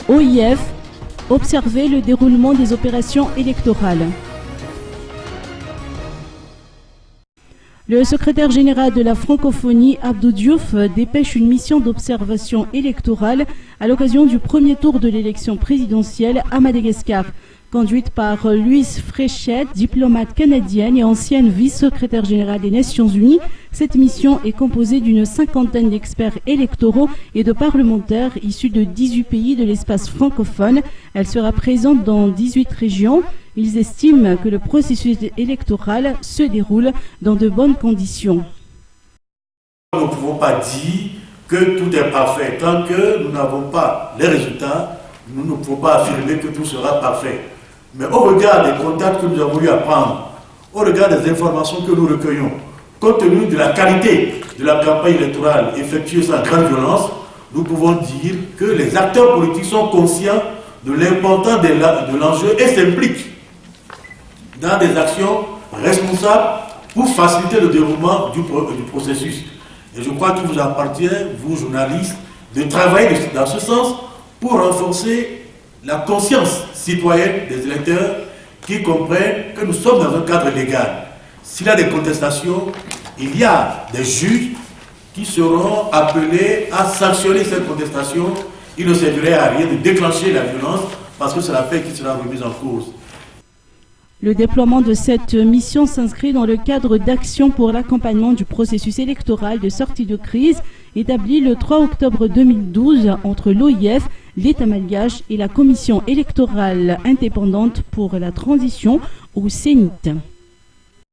OIF, observer le déroulement des opérations électorales. Le secrétaire général de la francophonie, Abdou Diouf, dépêche une mission d'observation électorale à l'occasion du premier tour de l'élection présidentielle à Madagascar. Conduite par Louise Fréchette, diplomate canadienne et ancienne vice-secrétaire générale des Nations Unies, cette mission est composée d'une 50aine d'experts électoraux et de parlementaires issus de 18 pays de l'espace francophone. Elle sera présente dans 18 régions. Ils estiment que le processus électoral se déroule dans de bonnes conditions. Nous ne pouvons pas dire que tout est parfait. Tant que nous n'avons pas les résultats, nous ne pouvons pas affirmer que tout sera parfait. Mais au regard des contacts que nous avons eu à prendre, au regard des informations que nous recueillons, compte tenu de la qualité de la campagne électorale effectuée sans grande violence, nous pouvons dire que les acteurs politiques sont conscients de l'importance de l'enjeu et s'impliquent dans des actions responsables pour faciliter le déroulement du processus. Et je crois qu'il vous appartient, vous journalistes, de travailler dans ce sens pour renforcer la conscience citoyenne des électeurs qui comprennent que nous sommes dans un cadre légal. S'il y a des contestations, il y a des juges qui seront appelés à sanctionner cette contestation. Il ne servirait à rien de déclencher la violence parce que c'est la paix qui sera remise en cause. Le déploiement de cette mission s'inscrit dans le cadre d'actions pour l'accompagnement du processus électoral de sortie de crise établi le 3 octobre 2012 entre l'OIF, l'État malgache et la Commission électorale indépendante pour la transition au CENIT.